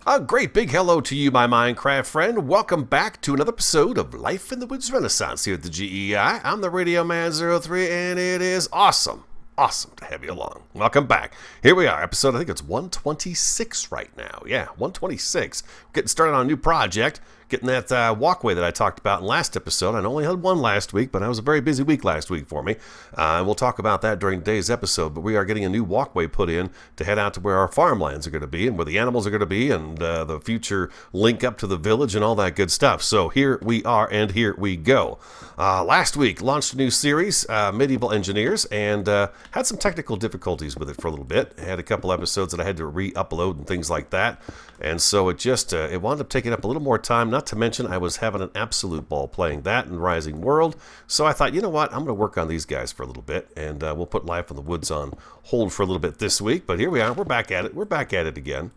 A great big hello to you, my Minecraft friend. Welcome back to another episode of Life in the Woods Renaissance here at the GEI. I'm the Radio Man 03, and it is awesome to have you along. Welcome back. Here we are, episode, I think it's 126 right now. Yeah, 126. Getting started on a new project, getting that walkway that I talked about in last episode. I only had one last week, but that was a very busy week last week for me. And we'll talk about that during today's episode, but we are getting a new walkway put in to head out to where our farmlands are going to be and where the animals are going to be and the future link up to the village and all that good stuff. So here we are, and here we go. Last week, launched a new series, Medieval Engineers, and had some technical difficulties with it for a little bit. I had a couple episodes that I had to re-upload and things like that. And so it just, it wound up taking up a little more time, not to mention I was having an absolute ball playing that and Rising World. So I thought, you know what, I'm going to work on these guys for a little bit, and we'll put Life in the Woods on hold for a little bit this week. But here we are, we're back at it. We're back at it again.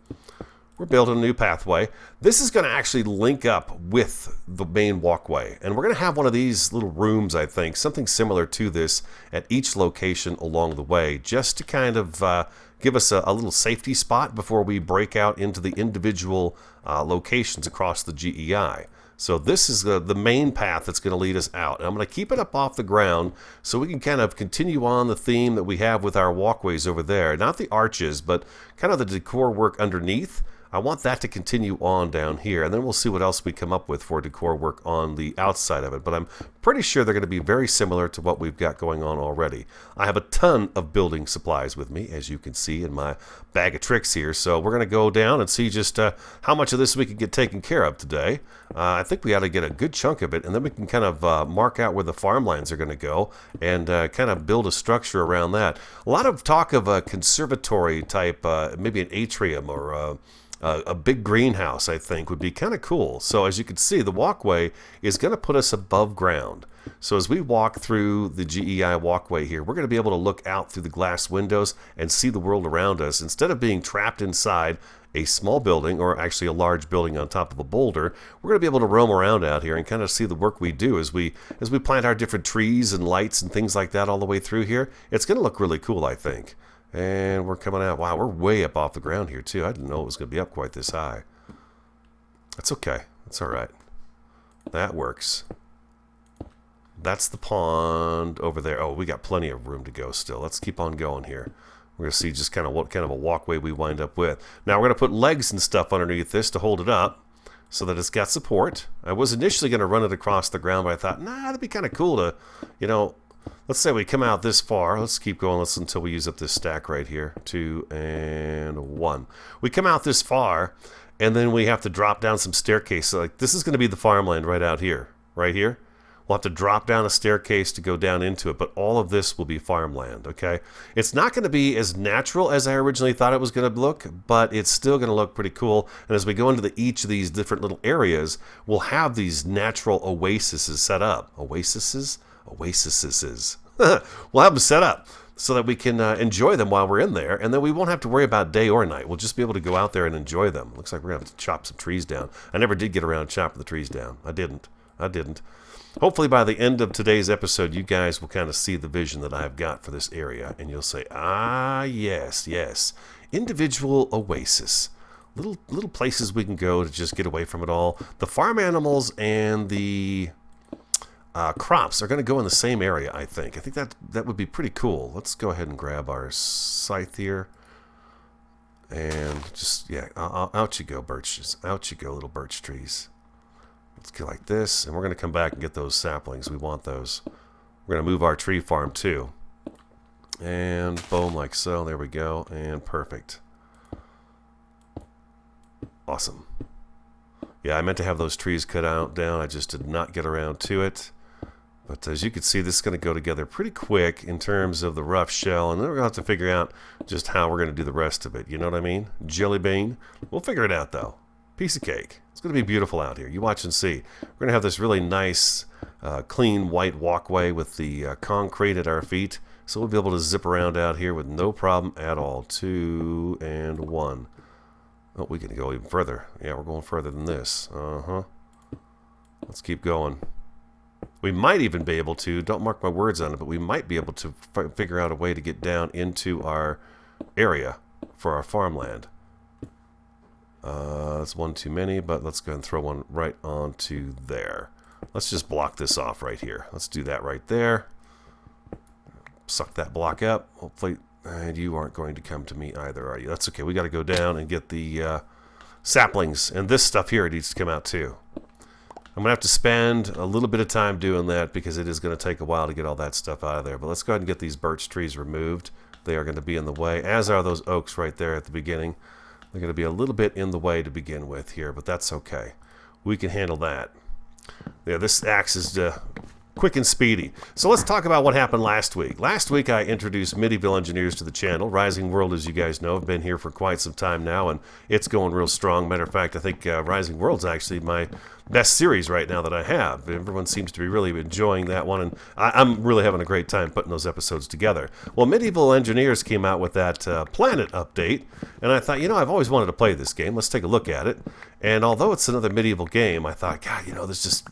We're building a new pathway. This is going to actually link up with the main walkway. And we're going to have one of these little rooms, I think, something similar to this at each location along the way, just to kind of give us a little safety spot before we break out into the individual locations across the GEI. So this is the main path that's going to lead us out. And I'm going to keep it up off the ground so we can kind of continue on the theme that we have with our walkways over there. Not the arches, but kind of the decor work underneath. I want that to continue on down here, and then we'll see what else we come up with for decor work on the outside of it. But I'm pretty sure they're going to be very similar to what we've got going on already. I have a ton of building supplies with me, as you can see in my bag of tricks here. So we're going to go down and see just how much of this we can get taken care of today. I think we ought to get a good chunk of it, and then we can kind of mark out where the farmlands are going to go and kind of build a structure around that. A lot of talk of a conservatory type, maybe an atrium or a big greenhouse, I think, would be kind of cool. So as you can see, the walkway is going to put us above ground. So as we walk through the GEI walkway here, we're going to be able to look out through the glass windows and see the world around us. Instead of being trapped inside a small building, or actually a large building on top of a boulder, we're going to be able to roam around out here and kind of see the work we do as we plant our different trees and lights and things like that all the way through here. It's going to look really cool, I think. And we're coming out. Wow, we're way up off the ground here, too. I didn't know it was going to be up quite this high. That's okay. That's all right. That works. That's the pond over there. Oh, we got plenty of room to go still. Let's keep on going here. We're going to see just kind of what kind of a walkway we wind up with. Now, we're going to put legs and stuff underneath this to hold it up so that it's got support. I was initially going to run it across the ground, but I thought, nah, that'd be kind of cool to, you know, let's say we come out this far. Let's keep going until we use up this stack right here. 2 and 1. We come out this far, and then we have to drop down some staircase. So, like, this is going to be the farmland right out here. Right here. We'll have to drop down a staircase to go down into it, but all of this will be farmland, okay? It's not going to be as natural as I originally thought it was going to look, but it's still going to look pretty cool. And as we go into each of these different little areas, we'll have these natural oases set up. Oases? We'll have them set up so that we can enjoy them while we're in there, and then we won't have to worry about day or night. We'll just be able to go out there and enjoy them. Looks like we're going to have to chop some trees down. I never did get around to chopping the trees down. I didn't. Hopefully by the end of today's episode, you guys will kind of see the vision that I've got for this area, and you'll say, ah, yes, individual oasis. Little places we can go to just get away from it all. The farm animals and the crops are going to go in the same area, I think. I think that would be pretty cool. Let's go ahead and grab our scythe here. And just, yeah, out you go, birches. Out you go, little birch trees. Let's go like this, and we're going to come back and get those saplings. We want those. We're going to move our tree farm, too. And boom, like so. There we go. And perfect. Awesome. Yeah, I meant to have those trees cut out down. I just did not get around to it. But as you can see, this is going to go together pretty quick in terms of the rough shell. And then we're going to have to figure out just how we're going to do the rest of it. You know what I mean? Jelly bean. We'll figure it out, though. Piece of cake. It's going to be beautiful out here. You watch and see. We're going to have this really nice, clean white walkway with the concrete at our feet. So we'll be able to zip around out here with no problem at all. 2 and 1. Oh, we can go even further. Yeah, we're going further than this. Let's keep going. We might even be able to, don't mark my words on it, but we might be able to figure out a way to get down into our area for our farmland. that's one too many, but let's go ahead and throw one right onto there. Let's just block this off right here. Let's do that right there. Suck that block up. Hopefully, and you aren't going to come to me either, are you? That's okay. We got to go down and get the saplings, and this stuff here needs to come out too. I'm going to have to spend a little bit of time doing that because it is going to take a while to get all that stuff out of there. But let's go ahead and get these birch trees removed. They are going to be in the way, as are those oaks right there at the beginning. They're going to be a little bit in the way to begin with here, but that's okay. We can handle that. Yeah, this axe is quick and speedy. So let's talk about what happened last week. Last week I introduced Medieval Engineers to the channel. Rising World, as you guys know, have been here for quite some time now, and it's going real strong. Matter of fact, I think Rising World's actually my best series right now that I have. Everyone seems to be really enjoying that one, and I'm really having a great time putting those episodes together. Well, Medieval Engineers came out with that Planet update, and I thought, I've always wanted to play this game. Let's take a look at it. And although it's another medieval game, I thought, God, this is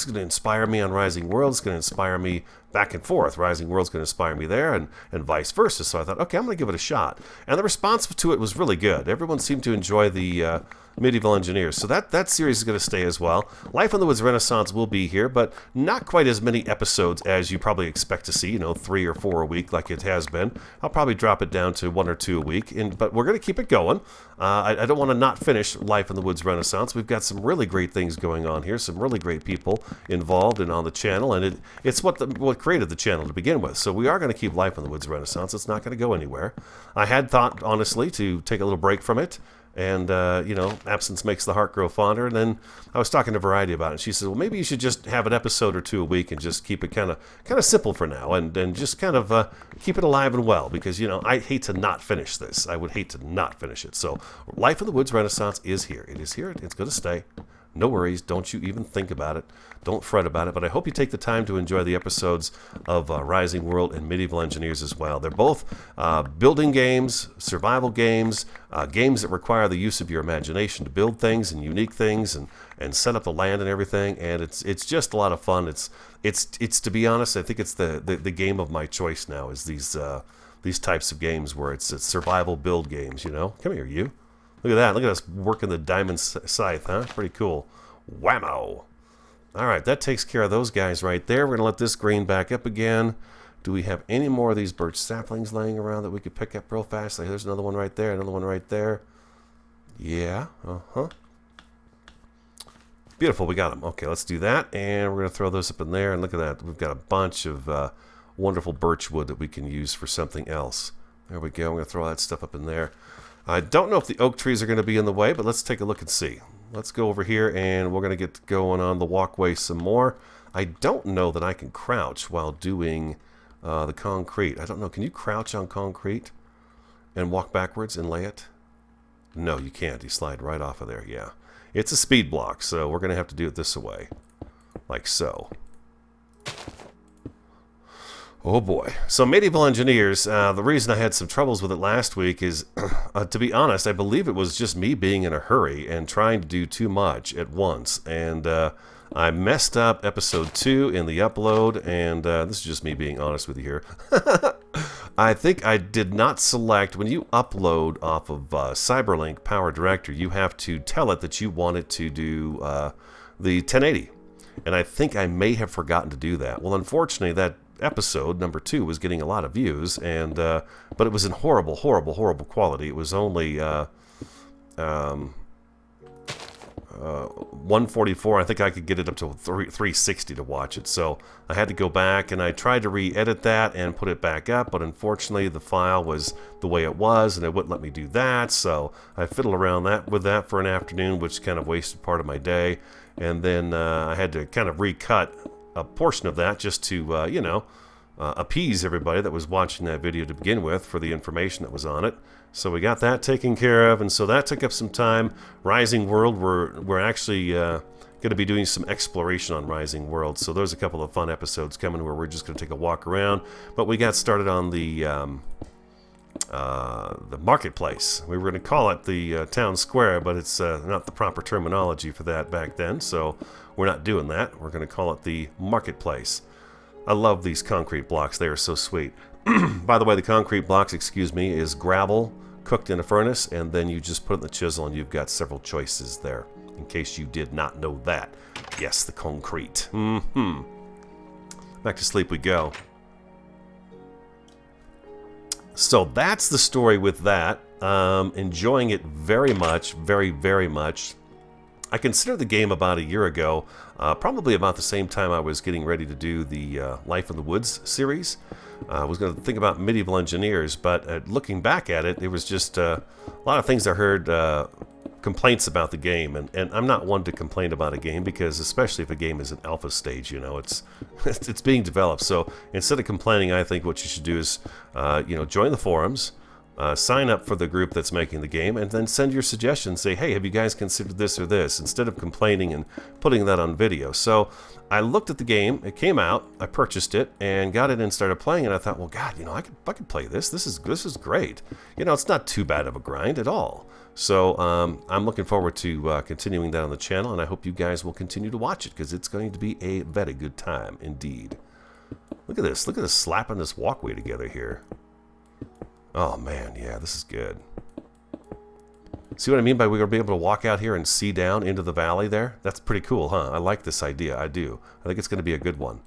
going to inspire me on Rising World. It's going to inspire me back and forth. Rising World's going to inspire me there, and vice versa. So I thought, okay, I'm going to give it a shot. And the response to it was really good. Everyone seemed to enjoy the Medieval Engineers. So that series is going to stay as well. Life in the Woods Renaissance will be here, but not quite as many episodes as you probably expect to see, 3 or 4 a week like it has been. I'll probably drop it down to 1 or 2 a week, but we're going to keep it going. I don't want to not finish Life in the Woods Renaissance. We've got some really great things going on here, some really great people involved and on the channel, and it's what created the channel to begin with. So we are going to keep Life in the Woods Renaissance. It's not going to go anywhere. I had thought, honestly, to take a little break from it. And, absence makes the heart grow fonder. And then I was talking to Variety about it. She said, well, maybe you should just have an episode or 2 a week and just keep it kind of simple for now. And just kind of keep it alive and well. Because, I hate to not finish this. I would hate to not finish it. So Life in the Woods Renaissance is here. It is here. It's going to stay. No worries. Don't you even think about it. Don't fret about it. But I hope you take the time to enjoy the episodes of Rising World and Medieval Engineers as well. They're both building games, survival games, games that require the use of your imagination to build things and unique things and set up the land and everything. And it's just a lot of fun. It's to be honest, I think it's the game of my choice now is these types of games where it's survival build games. Come here, you. Look at that. Look at us working the diamond scythe, huh? Pretty cool. Whammo. All right, that takes care of those guys right there. We're going to let this green back up again. Do we have any more of these birch saplings laying around that we could pick up real fast? Like, there's another one right there, another one right there. Yeah, Beautiful, we got them. Okay, let's do that, and we're going to throw those up in there. And look at that. We've got a bunch of wonderful birch wood that we can use for something else. There we go. I'm going to throw that stuff up in there. I don't know if the oak trees are going to be in the way, but let's take a look and see. Let's go over here, and we're going to get going on the walkway some more. I don't know that I can crouch while doing the concrete. I don't know. Can you crouch on concrete and walk backwards and lay it? No, you can't. You slide right off of there. Yeah. It's a speed block, so we're going to have to do it this way. Like so. Oh boy. So Medieval Engineers, the reason I had some troubles with it last week is, to be honest, I believe it was just me being in a hurry and trying to do too much at once. And I messed up episode 2 in the upload, and this is just me being honest with you here. I think I did not select, when you upload off of Cyberlink Power Director, you have to tell it that you want it to do the 1080. And I think I may have forgotten to do that. Well, unfortunately, that episode number 2 was getting a lot of views, and but it was in horrible quality. It was only 144. I think I could get it up to 360 to watch it, so I had to go back and I tried to re-edit that and put it back up, but unfortunately the file was the way it was and it wouldn't let me do that, so I fiddled around with that for an afternoon, which kind of wasted part of my day. And then I had to kind of recut a portion of that just to, appease everybody that was watching that video to begin with for the information that was on it. So we got that taken care of, and so that took up some time. Rising World, we're actually going to be doing some exploration on Rising World. So there's a couple of fun episodes coming where we're just going to take a walk around. But we got started on the marketplace. We were going to call it the town square, but it's not the proper terminology for that back then, so we're not doing that. We're going to call it the marketplace. I love these concrete blocks. They are so sweet. By the way, the concrete blocks, is gravel, cooked in a furnace, and then you just put it in the chisel, and you've got several choices there, in case you did not know that. Yes, the concrete. Back to sleep we go. So that's the story with that. Enjoying it very much, very, very much. I considered the game about a year ago, probably about the same time I was getting ready to do the Life in the Woods series. I was going to think about medieval engineers, but looking back at it, it was just a lot of things I heard complaints about the game, and I'm not one to complain about a game, because especially if a game is in alpha stage, you know, it's being developed. So instead of complaining, I think what you should do is join the forums, sign up for the group that's making the game, and then send your suggestions. Say, hey, have you guys considered this or this, instead of complaining and putting that on video. So I looked at the game, it came out, I purchased it and got it and started playing, and I thought, well, God, you know, I could play this. This is great. You know, it's not too bad of a grind at all. So I'm looking forward to continuing that on the channel, and I hope you guys will continue to watch it, because it's going to be a very good time indeed. Look at this. Look at us slapping this walkway together here. Oh man, yeah, this is good. See what I mean by we're going to be able to walk out here and see down into the valley there? That's pretty cool, huh? I like this idea. I do. I think it's going to be a good one.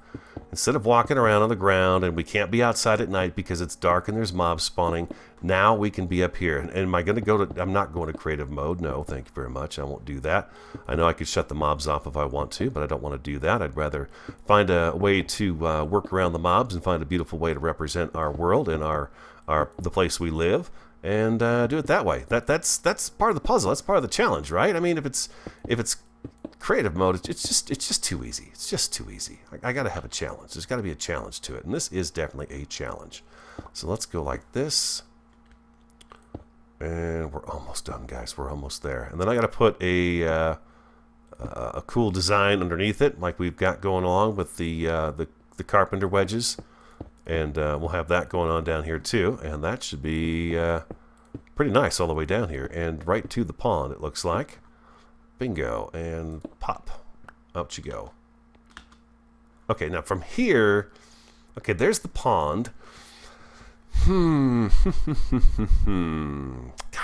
Instead of walking around on the ground, and we can't be outside at night because it's dark and there's mobs spawning, now we can be up here. And am I going to go to... I'm not going to creative mode. No, thank you very much. I won't do that. I know I could shut the mobs off if I want to, but I don't want to do that. I'd rather find a way to work around the mobs and find a beautiful way to represent our world and the place we live, and do it that way. That's part of the puzzle. That's part of the challenge, right? I mean, if it's creative mode, it's just too easy. It's just too easy. I got to have a challenge. There's got to be a challenge to it, and this is definitely a challenge. So let's go like this, and we're almost done, guys. We're almost there. And then I got to put a cool design underneath it, like we've got going along with the carpenter wedges. And we'll have that going on down here too, and that should be pretty nice all the way down here and right to the pond, it looks like. Bingo, and pop, out you go. Okay, now from here, okay, there's the pond. God,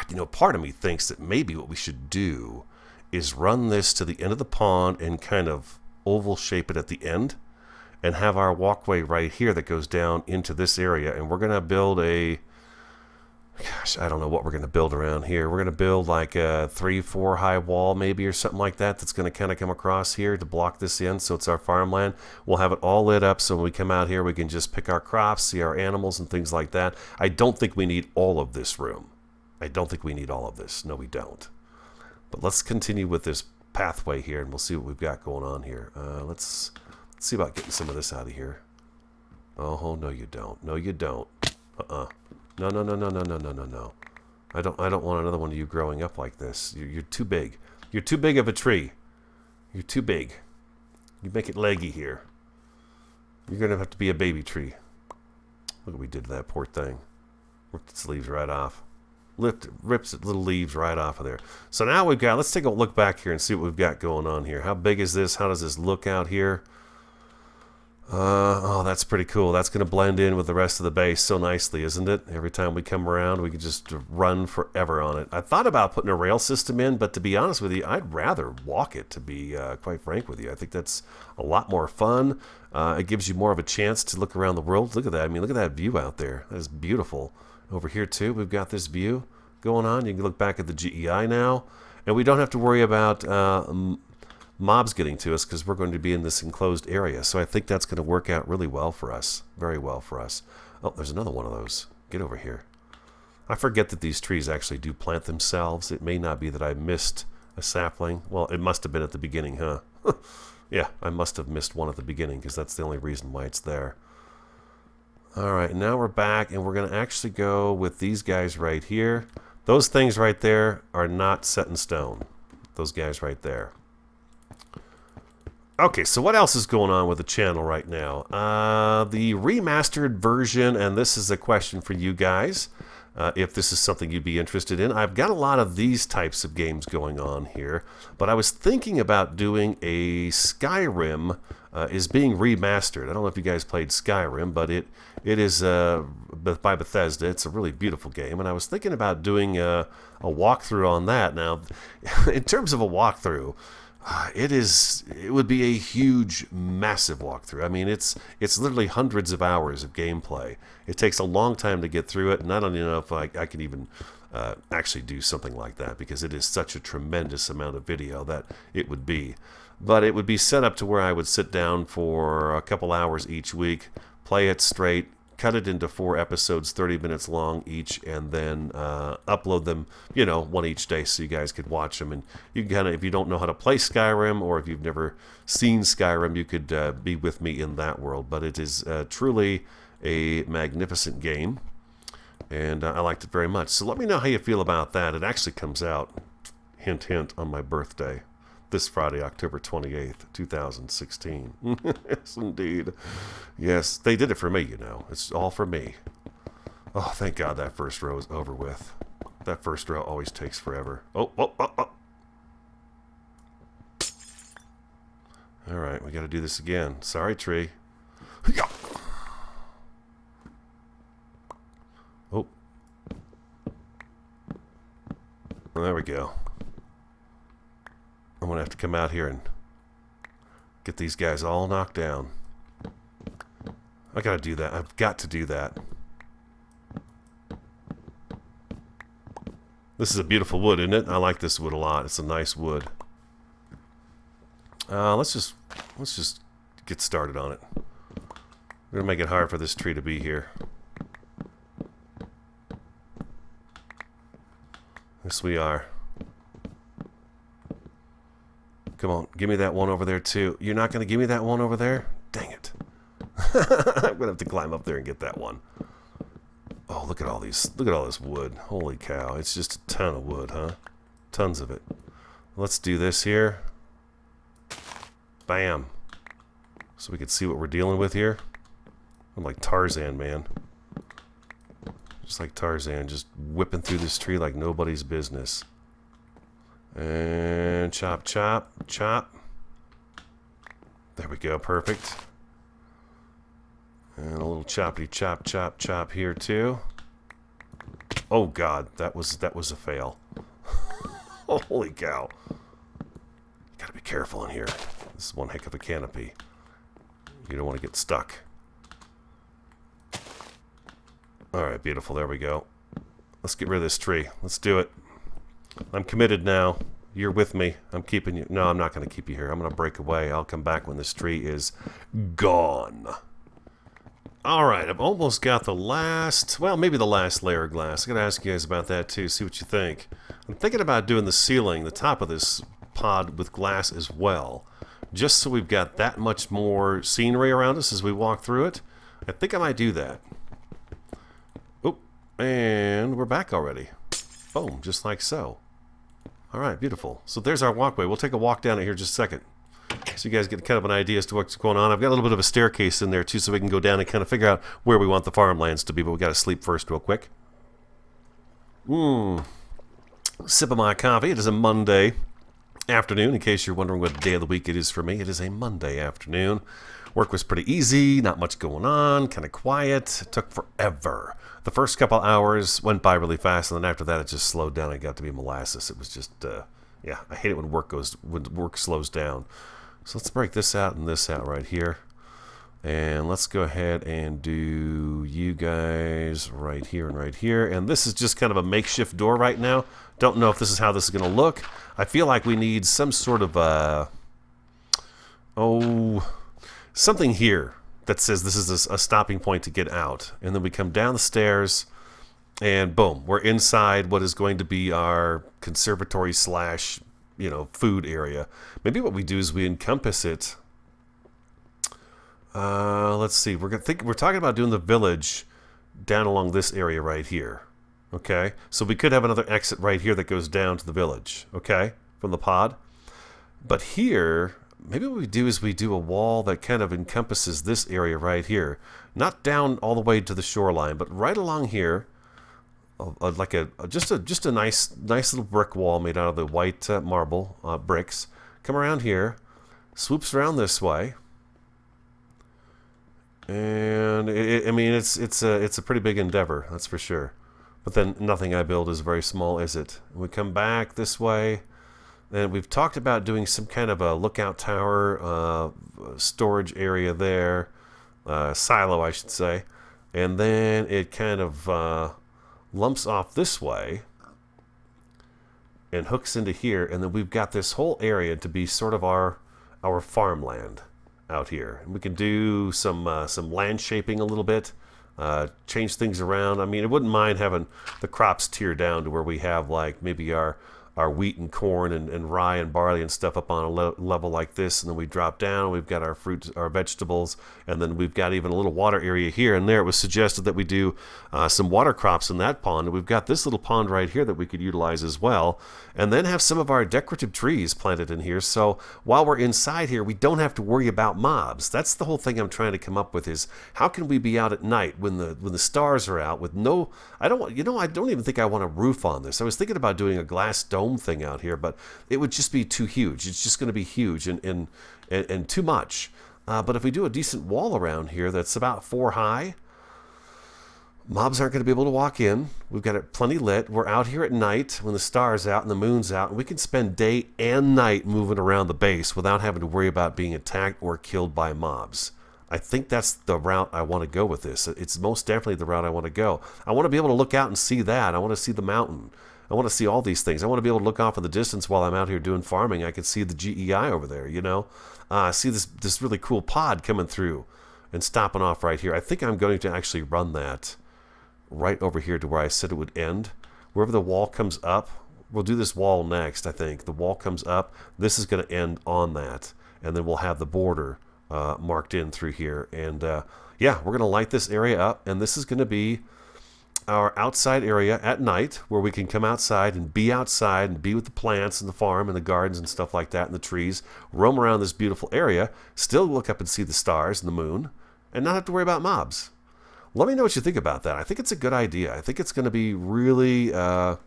you know, part of me thinks that maybe what we should do is run this to the end of the pond and kind of oval shape it at the end, and have our walkway right here that goes down into this area. And we're going to build a... Gosh, I don't know what we're going to build around here. We're going to build like a 3-4 high wall maybe, or something like that, that's going to kind of come across here to block this in, so it's our farmland. We'll have it all lit up, so when we come out here we can just pick our crops, see our animals and things like that. I don't think we need all of this room. I don't think we need all of this. No, we don't. But let's continue with this pathway here, and we'll see what we've got going on here. Let's see about getting some of this out of here. Oh, no you don't. No you don't. No. I don't want another one of you growing up like this. You're too big. You're too big of a tree. You're too big. You make it leggy here. You're going to have to be a baby tree. Look what we did to that poor thing. Ripped its leaves right off. Rips its little leaves right off of there. So now we've got... Let's take a look back here and see what we've got going on here. How big is this? How does this look out here? Oh, that's pretty cool. That's going to blend in with the rest of the base so nicely, isn't it? Every time we come around, we can just run forever on it. I thought about putting a rail system in, but to be honest with you, I'd rather walk it, to be quite frank with you. I think that's a lot more fun. It gives you more of a chance to look around the world. Look at that. I mean, look at that view out there. That is beautiful. Over here, too, we've got this view going on. You can look back at the GEI now, and we don't have to worry about... mobs getting to us, because we're going to be in this enclosed area. So I think that's going to work out really well for us. Very well for us. Oh, there's another one of those. Get over here. I forget that these trees actually do plant themselves. It may not be that I missed a sapling. Well, it must have been at the beginning, huh? Yeah, I must have missed one at the beginning, because that's the only reason why it's there. Alright, now we're back, and we're going to actually go with these guys right here. Those things right there are not set in stone. Those guys right there. Okay, so what else is going on with the channel right now? The remastered version, and this is a question for you guys. if this is something you'd be interested in. I've got a lot of these types of games going on here, but I was thinking about doing a Skyrim is being remastered. I don't know if you guys played Skyrim, but it is by Bethesda. It's a really beautiful game, and I was thinking about doing a walkthrough on that. Now, in terms of a walkthrough, it would be a huge, massive walkthrough. I mean, it's literally hundreds of hours of gameplay. It takes a long time to get through it, and I don't even know if I can even actually do something like that, because it is such a tremendous amount of video that it would be. But it would be set up to where I would sit down for a couple hours each week, play it straight, cut it into 4 episodes, 30 minutes long each, and then upload them, one each day, so you guys could watch them. And you can if you don't know how to play Skyrim, or if you've never seen Skyrim, you could be with me in that world. But it is truly a magnificent game, and I liked it very much. So let me know how you feel about that. It actually comes out, hint, hint, on my birthday, this Friday, October 28th, 2016. Yes, indeed. Yes, they did it for me, It's all for me. Oh, thank God that first row is over with. That first row always takes forever. Oh. All right, we got to do this again. Sorry, tree. Oh. There we go. I'm going to have to come out here and get these guys all knocked down. I got to do that. I've got to do that. This is a beautiful wood, isn't it? I like this wood a lot. It's a nice wood. Let's just get started on it. We're going to make it hard for this tree to be here. Yes, we are. Come on, give me that one over there too. You're not going to give me that one over there? Dang it. I'm going to have to climb up there and get that one. Oh, look at all these. Look at all this wood. Holy cow. It's just a ton of wood, huh? Tons of it. Let's do this here. Bam. So we can see what we're dealing with here. I'm like Tarzan, man. Just like Tarzan, just whipping through this tree like nobody's business. And chop, chop, chop. There we go, perfect. And a little choppity chop, chop, chop here too. Oh God, that was a fail. Holy cow! Gotta be careful in here. This is one heck of a canopy. You don't want to get stuck. All right, beautiful. There we go. Let's get rid of this tree. Let's do it. I'm committed now. You're with me. I'm keeping you. No, I'm not going to keep you here. I'm going to break away. I'll come back when this tree is gone. All right, I've almost got the last, well, maybe the last layer of glass. I got to ask you guys about that too, see what you think. I'm thinking about doing the ceiling, the top of this pod with glass as well, just so we've got that much more scenery around us as we walk through it. I think I might do that. Oh, and we're back already. Boom, just like so. All right, beautiful. So there's our walkway. We'll take a walk down it here in just a second, so you guys get kind of an idea as to what's going on. I've got a little bit of a staircase in there too, so we can go down and kind of figure out where we want the farmlands to be, but we got to sleep first real quick. Sip of my coffee. It is a Monday afternoon, in case you're wondering what day of the week it is for me. It is a Monday afternoon. Work was pretty easy, not much going on, kind of quiet. It took forever. The first couple hours went by really fast, and then after that it just slowed down. It got to be molasses. It was just, yeah, I hate it when work slows down. So let's break this out and this out right here. And let's go ahead and do you guys right here and right here. And this is just kind of a makeshift door right now. Don't know if this is how this is going to look. I feel like we need some sort of, something here that says this is a stopping point to get out. And then we come down the stairs and boom, we're inside what is going to be our conservatory slash, food area. Maybe what we do is we encompass it. Let's see. We're talking about doing the village down along this area right here. Okay, so we could have another exit right here that goes down to the village. Okay, from the pod. But here, maybe what we do is we do a wall that kind of encompasses this area right here, not down all the way to the shoreline, but right along here. like just a nice little brick wall made out of the white marble bricks. Come around here, swoops around this way, and I mean it's a pretty big endeavor, that's for sure. But then nothing I build is very small, is it? We come back this way, and we've talked about doing some kind of a lookout tower, storage area there, silo, I should say, and then it kind of lumps off this way and hooks into here, and then we've got this whole area to be sort of our farmland out here. And we can do some land shaping a little bit, change things around. I mean, I wouldn't mind having the crops tier down to where we have like maybe our wheat and corn and rye and barley and stuff up on a level like this, and then we drop down, we've got our fruits, our vegetables, and then we've got even a little water area here and there. It was suggested that we do some water crops in that pond, and we've got this little pond right here that we could utilize as well, and then have some of our decorative trees planted in here, so while we're inside here we don't have to worry about mobs. That's the whole thing I'm trying to come up with, is how can we be out at night when the stars are out with no, I don't even think I want a roof on this. I was thinking about doing a glass dome thing out here, but it would just be too huge. It's just going to be huge and too much. But if we do a decent wall around here that's about 4 high, mobs aren't going to be able to walk in. We've got it plenty lit. We're out here at night when the star's out and the moon's out, and we can spend day and night moving around the base without having to worry about being attacked or killed by mobs. I think that's the route I want to go with this. It's most definitely the route I want to go. I want to be able to look out and see that. I want to see the mountain. I want to see all these things. I want to be able to look off in the distance while I'm out here doing farming. I can see the GEI over there, you know. I see this really cool pod coming through and stopping off right here. I think I'm going to actually run that right over here to where I said it would end. Wherever the wall comes up, we'll do this wall next, I think. The wall comes up. This is going to end on that. And then we'll have the border marked in through here. And, yeah, we're going to light this area up. And this is going to be our outside area at night, where we can come outside and be with the plants and the farm and the gardens and stuff like that and the trees, roam around this beautiful area, still look up and see the stars and the moon, and not have to worry about mobs. Let me know what you think about that. I think it's a good idea. I think it's going to be really a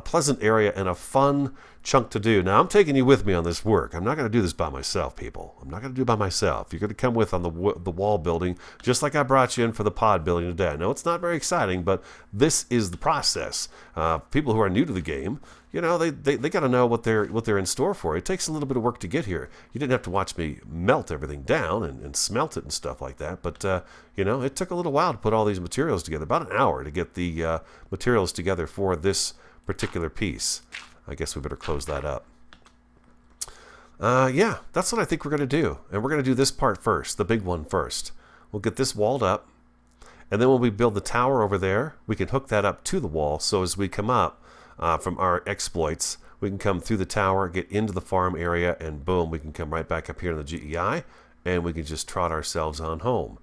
pleasant area and a fun chunk to do. Now, I'm taking you with me on this work. I'm not going to do this by myself, people. I'm not going to do it by myself. You're going to come with on the wall building, just like I brought you in for the pod building today. I know it's not very exciting, but this is the process. People who are new to the game, you know, they got to know what they're in store for. It takes a little bit of work to get here. You didn't have to watch me melt everything down and smelt it and stuff like that, but you know, it took a little while to put all these materials together, about an hour to get the materials together for this particular piece. I guess we better close that up. Yeah, that's what I think we're going to do. And we're going to do this part first, the big one first. We'll get this walled up, and then when we build the tower over there, we can hook that up to the wall, so as we come up from our exploits, we can come through the tower, get into the farm area, and boom, we can come right back up here in the GEI, and we can just trot ourselves on home.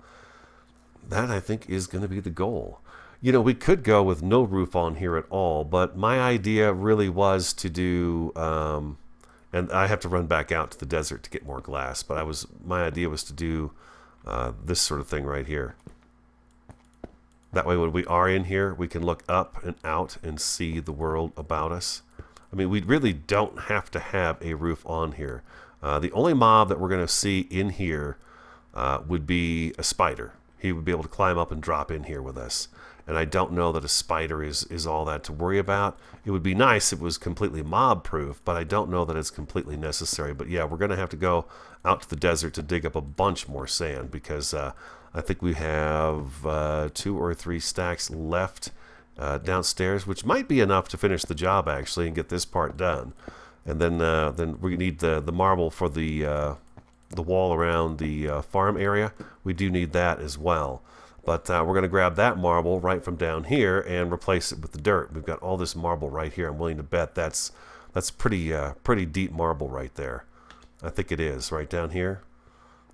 That, I think, is going to be the goal. You know, we could go with no roof on here at all, but my idea really was to do, and I have to run back out to the desert to get more glass, but my idea was to do this sort of thing right here. That way when we are in here, we can look up and out and see the world about us. I mean, we really don't have to have a roof on here. The only mob that we're going to see in here would be a spider. He would be able to climb up and drop in here with us. And I don't know that a spider is all that to worry about. It would be nice if it was completely mob-proof, but I don't know that it's completely necessary. But yeah, we're going to have to go out to the desert to dig up a bunch more sand, because I think we have 2 or 3 stacks left downstairs, which might be enough to finish the job, actually, and get this part done. And then we need the marble for the wall around the farm area. We do need that as well. But we're going to grab that marble right from down here and replace it with the dirt. We've got all this marble right here. I'm willing to bet that's pretty deep marble right there. I think it is right down here.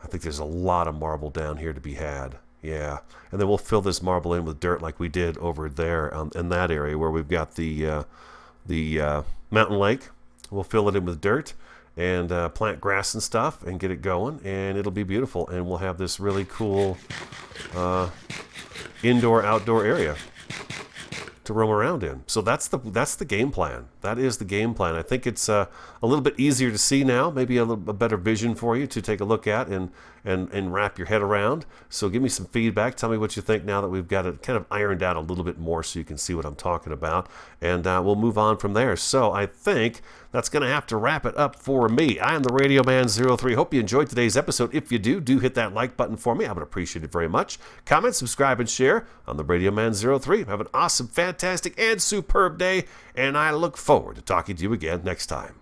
I think there's a lot of marble down here to be had. Yeah, and then we'll fill this marble in with dirt like we did over there in that area where we've got the mountain lake. We'll fill it in with dirt and plant grass and stuff and get it going, and it'll be beautiful, and we'll have this really cool indoor-outdoor area. to roam around in. So that's the game plan. That is the game plan. I think it's a little bit easier to see now, maybe a better vision for you to take a look at and wrap your head around. So give me some feedback. Tell me what you think now that we've got it kind of ironed out a little bit more so you can see what I'm talking about. And we'll move on from there. So I think that's going to have to wrap it up for me. I am the Radio Man 03. Hope you enjoyed today's episode. If you do hit that like button for me. I would appreciate it very much. Comment, subscribe, and share on the Radio Man 03. Have an awesome, fantastic, and superb day, and I look forward to talking to you again next time.